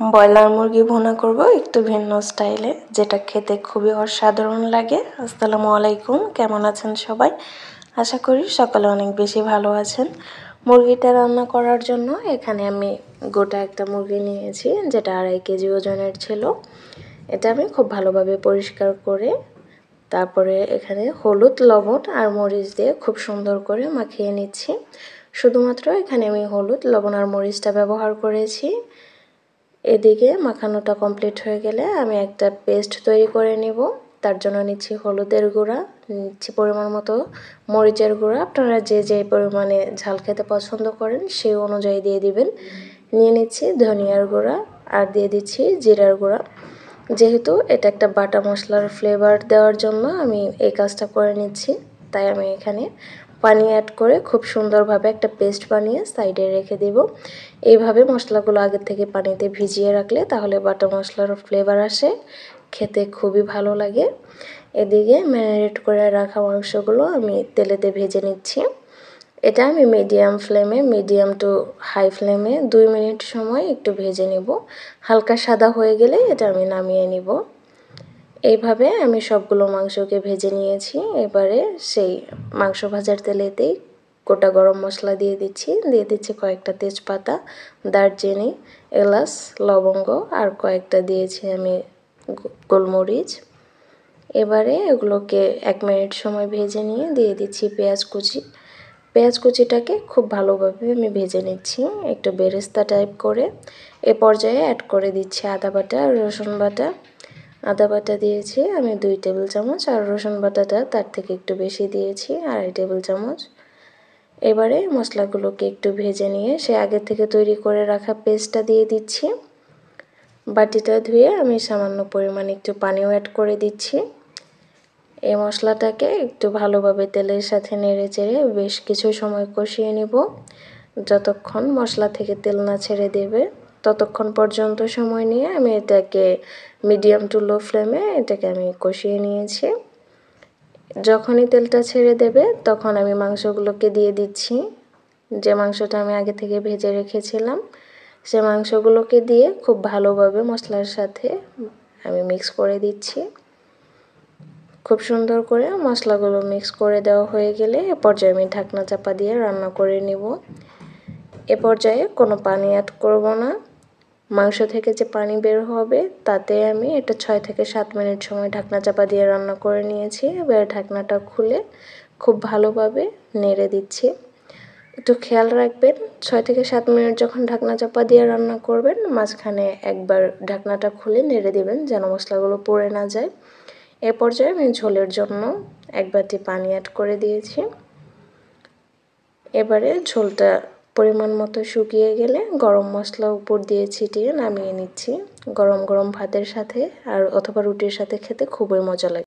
Broiler মুরগি ভুনা করব একটু ভিন্ন স্টাইলে, যেটা খেতে খুবই অসাধারণ লাগে। আসসালামু আলাইকুম, কেমন আছেন সবাই? আশা করি সকালে অনেক বেশি ভালো আছেন। মুরগিটা রান্না করার জন্য এখানে আমি গোটা একটা মুরগি নিয়েছি, যেটা 2.5 কেজি ওজনের ছিল। এটা আমি খুব ভালোভাবে পরিষ্কার করে তারপরে এখানে হলুদ, লবণ আর মরিচ দিয়ে খুব সুন্দর করে মাখিয়ে নিচ্ছি। শুধুমাত্র এখানে আমি হলুদ, লবণ আর মরিচটা ব্যবহার করেছি। এদিকে মাখানোটা কমপ্লিট হয়ে গেলে আমি একটা পেস্ট তৈরি করে নিব। তার জন্য নিচ্ছি হলুদের গুঁড়া, নিচ্ছি পরিমাণ মতো মরিচের গুঁড়া। আপনারা যে যে পরিমাণে ঝাল খেতে পছন্দ করেন সেই অনুযায়ী দিয়ে দিবেন। নিয়ে নিচ্ছি ধনিয়ার গুঁড়া আর দিয়ে দিচ্ছি জিরার গুঁড়া। যেহেতু এটা একটা বাটা মশলার ফ্লেভার দেওয়ার জন্য আমি এই কাজটা করে নিচ্ছি, তাই আমি এখানে পানি অ্যাড করে খুব সুন্দরভাবে একটা পেস্ট বানিয়ে সাইডে রেখে দেব। এইভাবে মশলাগুলো আগে থেকে পানিতে ভিজিয়ে রাখলে তাহলে বাটা মশলার ফ্লেভার আসে, খেতে খুবই ভালো লাগে। এদিকে ম্যারিনেট করে রাখা মাংসগুলো আমি তেলেতে ভেজে নিচ্ছি। এটা আমি মিডিয়াম টু হাই ফ্লেমে 2 মিনিট সময় একটু ভেজে নেব। হালকা সাদা হয়ে গেলে এটা আমি নামিয়ে নিব। এইভাবে আমি সবগুলো মাংসকে ভেজে নিয়েছি। এবারে সেই মাংস ভাজার তেলেতেই গোটা গরম মশলা দিয়ে দিচ্ছি কয়েকটা তেজপাতা, দারচিনি, এলাচ, লবঙ্গ আর কয়েকটা দিয়েছি আমি গোলমরিচ। এবারে এগুলোকে 1 মিনিট সময় ভেজে নিয়ে দিয়ে দিচ্ছি পেঁয়াজ কুচি। পেঁয়াজ কুচিটাকে খুব ভালোভাবে আমি ভেজে নিচ্ছি একটু বেরেস্তা টাইপ করে। এ পর্যায়ে অ্যাড করে দিচ্ছি আদা বাটা আর রসুন বাটা। আদা বাটা দিয়েছি আমি 2 টেবিল চামচ আর রসুন বাটাটা তার থেকে একটু বেশি দিয়েছি 2.5 টেবিল চামচ। এবারে মশলাগুলোকে একটু ভেজে নিয়ে সে আগে থেকে তৈরি করে রাখা পেস্টটা দিয়ে দিচ্ছি। বাটিটা ধুয়ে আমি সামান্য পরিমাণে একটু পানিও অ্যাড করে দিচ্ছি। এই মশলাটাকে একটু ভালোভাবে তেলের সাথে নেড়েচেড়ে বেশ কিছু সময় কষিয়ে নেব। যতক্ষণ মশলা থেকে তেল না ছেড়ে দেবে ততক্ষণ পর্যন্ত সময় নিয়ে আমি এটাকে মিডিয়াম টু লো ফ্লেমে এটাকে আমি কষিয়ে নিয়েছি। যখনই তেলটা ছেড়ে দেবে তখন আমি মাংসগুলোকে দিয়ে দিচ্ছি। যে মাংসটা আমি আগে থেকে ভেজে রেখেছিলাম সে মাংসগুলোকে দিয়ে খুব ভালোভাবে মশলার সাথে আমি মিক্স করে দিচ্ছি। খুব সুন্দর করে মশলাগুলো মিক্স করে দেওয়া হয়ে গেলে এ পর্যায়ে আমি ঢাকনা চাপা দিয়ে রান্না করে নিব। এ পর্যায়ে কোনো পানি অ্যাড করব না। মাংস থেকে যে পানি বের হবে তাতে আমি এটা 6 থেকে 7 মিনিট সময় ঢাকনা চাপা দিয়ে রান্না করে নিয়েছি। এবার ঢাকনাটা খুলে খুব ভালোভাবে নেড়ে দিচ্ছি। একটু খেয়াল রাখবেন 6 থেকে 7 মিনিট যখন ঢাকনা চাপা দিয়ে রান্না করবেন মাঝখানে একবার ঢাকনাটা খুলে নেড়ে দিবেন যেন মশলাগুলো পুড়ে না যায়। এ পর্যায়ে আমি ঝোলের জন্য 1 বাটি পানি অ্যাড করে দিয়েছি। এবারে ঝোলটা পরিমাণ মতো শুকিয়ে গেলে গরম মশলা উপর দিয়ে ছিটিয়ে নামিয়ে নিচ্ছি। গরম গরম ভাতের সাথে আর অথবা রুটির সাথে খেতে খুবই মজা লাগে।